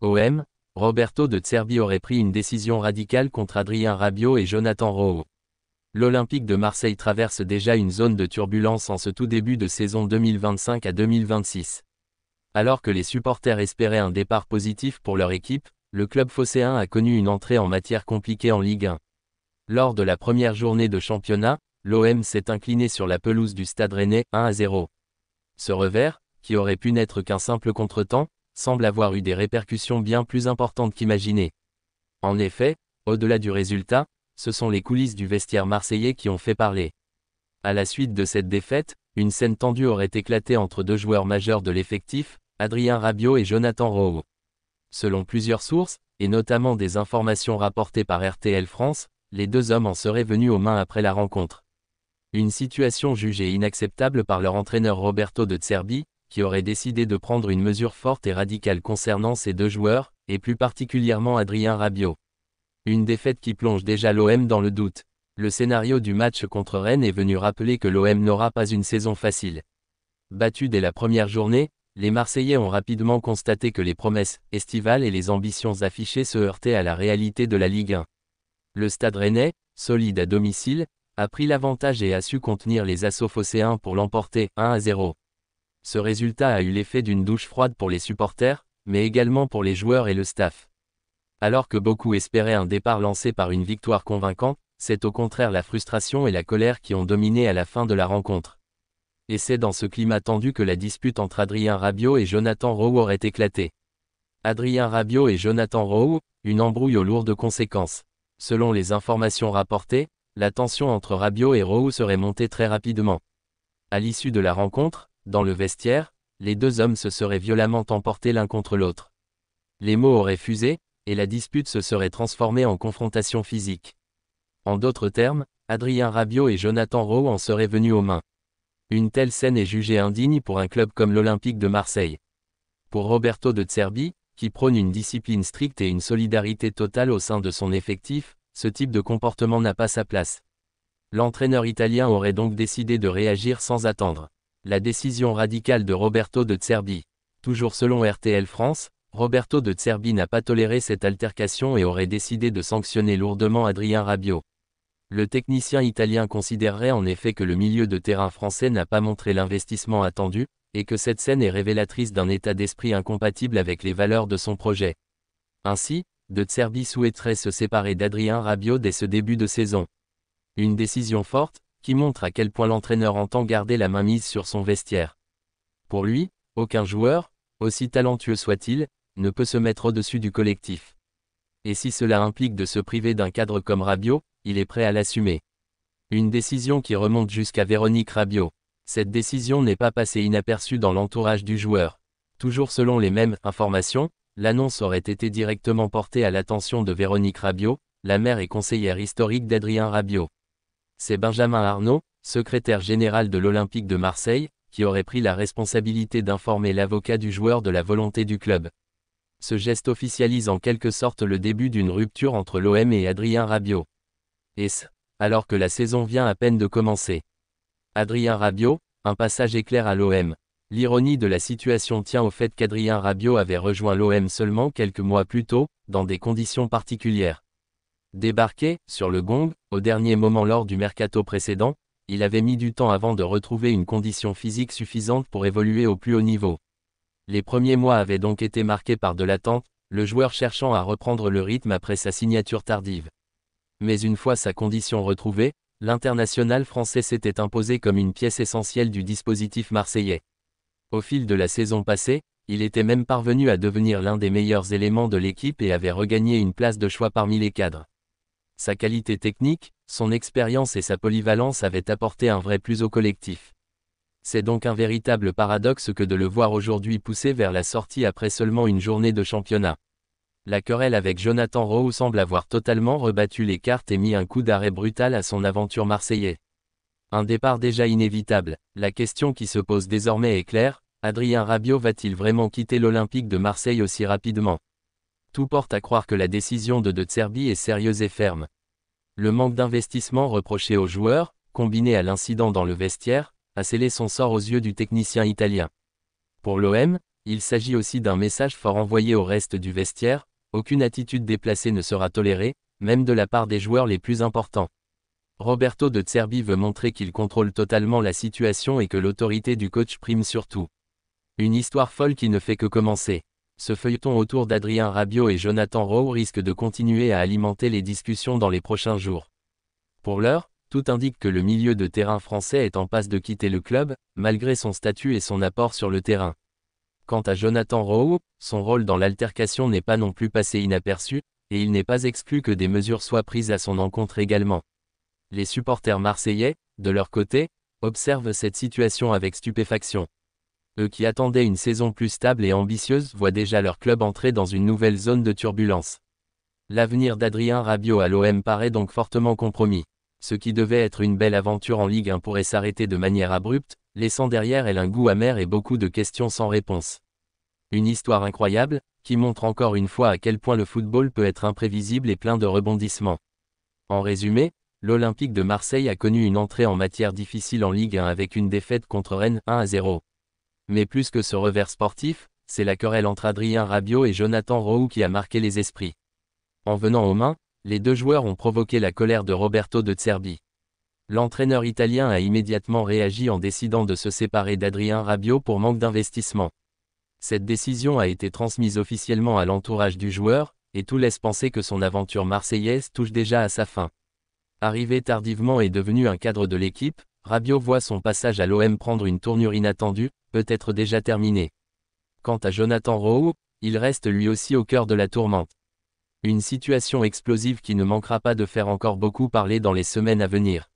OM, Roberto De Zerbi aurait pris une décision radicale contre Adrien Rabiot et Jonathan Rowe. L'Olympique de Marseille traverse déjà une zone de turbulence en ce tout début de saison 2025 à 2026. Alors que les supporters espéraient un départ positif pour leur équipe, le club phocéen a connu une entrée en matière compliquée en Ligue 1. Lors de la première journée de championnat, l'OM s'est incliné sur la pelouse du Stade Rennais 1-0. Ce revers, qui aurait pu n'être qu'un simple contretemps, semble avoir eu des répercussions bien plus importantes qu'imaginées. En effet, au-delà du résultat, ce sont les coulisses du vestiaire marseillais qui ont fait parler. À la suite de cette défaite, une scène tendue aurait éclaté entre deux joueurs majeurs de l'effectif, Adrien Rabiot et Jonathan Rowe. Selon plusieurs sources, et notamment des informations rapportées par RTL France, les deux hommes en seraient venus aux mains après la rencontre. Une situation jugée inacceptable par leur entraîneur Roberto De Zerbi, qui aurait décidé de prendre une mesure forte et radicale concernant ces deux joueurs, et plus particulièrement Adrien Rabiot. Une défaite qui plonge déjà l'OM dans le doute. Le scénario du match contre Rennes est venu rappeler que l'OM n'aura pas une saison facile. Battus dès la première journée, les Marseillais ont rapidement constaté que les promesses estivales et les ambitions affichées se heurtaient à la réalité de la Ligue 1. Le Stade Rennais, solide à domicile, a pris l'avantage et a su contenir les assauts phocéens pour l'emporter 1-0. Ce résultat a eu l'effet d'une douche froide pour les supporters, mais également pour les joueurs et le staff. Alors que beaucoup espéraient un départ lancé par une victoire convaincante, c'est au contraire la frustration et la colère qui ont dominé à la fin de la rencontre. Et c'est dans ce climat tendu que la dispute entre Adrien Rabiot et Jonathan Rowe aurait éclaté. Adrien Rabiot et Jonathan Rowe, une embrouille aux lourdes conséquences. Selon les informations rapportées, la tension entre Rabiot et Rowe serait montée très rapidement. À l'issue de la rencontre, dans le vestiaire, les deux hommes se seraient violemment emportés l'un contre l'autre. Les mots auraient fusé, et la dispute se serait transformée en confrontation physique. En d'autres termes, Adrien Rabiot et Jonathan Rowe en seraient venus aux mains. Une telle scène est jugée indigne pour un club comme l'Olympique de Marseille. Pour Roberto De Zerbi, qui prône une discipline stricte et une solidarité totale au sein de son effectif, ce type de comportement n'a pas sa place. L'entraîneur italien aurait donc décidé de réagir sans attendre. La décision radicale de Roberto De Zerbi. Toujours selon RTL France, Roberto De Zerbi n'a pas toléré cette altercation et aurait décidé de sanctionner lourdement Adrien Rabiot. Le technicien italien considérerait en effet que le milieu de terrain français n'a pas montré l'investissement attendu, et que cette scène est révélatrice d'un état d'esprit incompatible avec les valeurs de son projet. Ainsi, De Zerbi souhaiterait se séparer d'Adrien Rabiot dès ce début de saison. Une décision forte, qui montre à quel point l'entraîneur entend garder la main mise sur son vestiaire. Pour lui, aucun joueur, aussi talentueux soit-il, ne peut se mettre au-dessus du collectif. Et si cela implique de se priver d'un cadre comme Rabiot, il est prêt à l'assumer. Une décision qui remonte jusqu'à Véronique Rabiot. Cette décision n'est pas passée inaperçue dans l'entourage du joueur. Toujours selon les mêmes informations, l'annonce aurait été directement portée à l'attention de Véronique Rabiot, la mère et conseillère historique d'Adrien Rabiot. C'est Benjamin Arnault, secrétaire général de l'Olympique de Marseille, qui aurait pris la responsabilité d'informer l'avocat du joueur de la volonté du club. Ce geste officialise en quelque sorte le début d'une rupture entre l'OM et Adrien Rabiot. Et ce, alors que la saison vient à peine de commencer. Adrien Rabiot, un passage éclair à l'OM. L'ironie de la situation tient au fait qu'Adrien Rabiot avait rejoint l'OM seulement quelques mois plus tôt, dans des conditions particulières. Débarqué, sur le gong, au dernier moment lors du mercato précédent, il avait mis du temps avant de retrouver une condition physique suffisante pour évoluer au plus haut niveau. Les premiers mois avaient donc été marqués par de l'attente, le joueur cherchant à reprendre le rythme après sa signature tardive. Mais une fois sa condition retrouvée, l'international français s'était imposé comme une pièce essentielle du dispositif marseillais. Au fil de la saison passée, il était même parvenu à devenir l'un des meilleurs éléments de l'équipe et avait regagné une place de choix parmi les cadres. Sa qualité technique, son expérience et sa polyvalence avaient apporté un vrai plus au collectif. C'est donc un véritable paradoxe que de le voir aujourd'hui poussé vers la sortie après seulement une journée de championnat. La querelle avec Jonathan Rowe semble avoir totalement rebattu les cartes et mis un coup d'arrêt brutal à son aventure marseillaise. Un départ déjà inévitable, la question qui se pose désormais est claire, Adrien Rabiot va-t-il vraiment quitter l'Olympique de Marseille aussi rapidement ? Tout porte à croire que la décision de De Zerbi est sérieuse et ferme. Le manque d'investissement reproché aux joueurs, combiné à l'incident dans le vestiaire, a scellé son sort aux yeux du technicien italien. Pour l'OM, Il s'agit aussi d'un message fort envoyé au reste du vestiaire, aucune attitude déplacée ne sera tolérée, même de la part des joueurs les plus importants. Roberto De Zerbi veut montrer qu'il contrôle totalement la situation et que l'autorité du coach prime surtout. Une histoire folle qui ne fait que commencer. Ce feuilleton autour d'Adrien Rabiot et Jonathan Rowe risque de continuer à alimenter les discussions dans les prochains jours. Pour l'heure, tout indique que le milieu de terrain français est en passe de quitter le club, malgré son statut et son apport sur le terrain. Quant à Jonathan Rowe, son rôle dans l'altercation n'est pas non plus passé inaperçu, et il n'est pas exclu que des mesures soient prises à son encontre également. Les supporters marseillais, de leur côté, observent cette situation avec stupéfaction. Eux qui attendaient une saison plus stable et ambitieuse voient déjà leur club entrer dans une nouvelle zone de turbulence. L'avenir d'Adrien Rabiot à l'OM paraît donc fortement compromis. Ce qui devait être une belle aventure en Ligue 1 pourrait s'arrêter de manière abrupte, laissant derrière elle un goût amer et beaucoup de questions sans réponse. Une histoire incroyable, qui montre encore une fois à quel point le football peut être imprévisible et plein de rebondissements. En résumé, l'Olympique de Marseille a connu une entrée en matière difficile en Ligue 1 avec une défaite contre Rennes 1-0. Mais plus que ce revers sportif, c'est la querelle entre Adrien Rabiot et Jonathan Rowe qui a marqué les esprits. En venant aux mains, les deux joueurs ont provoqué la colère de Roberto De Zerbi. L'entraîneur italien a immédiatement réagi en décidant de se séparer d'Adrien Rabiot pour manque d'investissement. Cette décision a été transmise officiellement à l'entourage du joueur, et tout laisse penser que son aventure marseillaise touche déjà à sa fin. Arrivé tardivement et devenu un cadre de l'équipe, Rabiot voit son passage à l'OM prendre une tournure inattendue, peut-être déjà terminée. Quant à Jonathan Rowe, il reste lui aussi au cœur de la tourmente. Une situation explosive qui ne manquera pas de faire encore beaucoup parler dans les semaines à venir.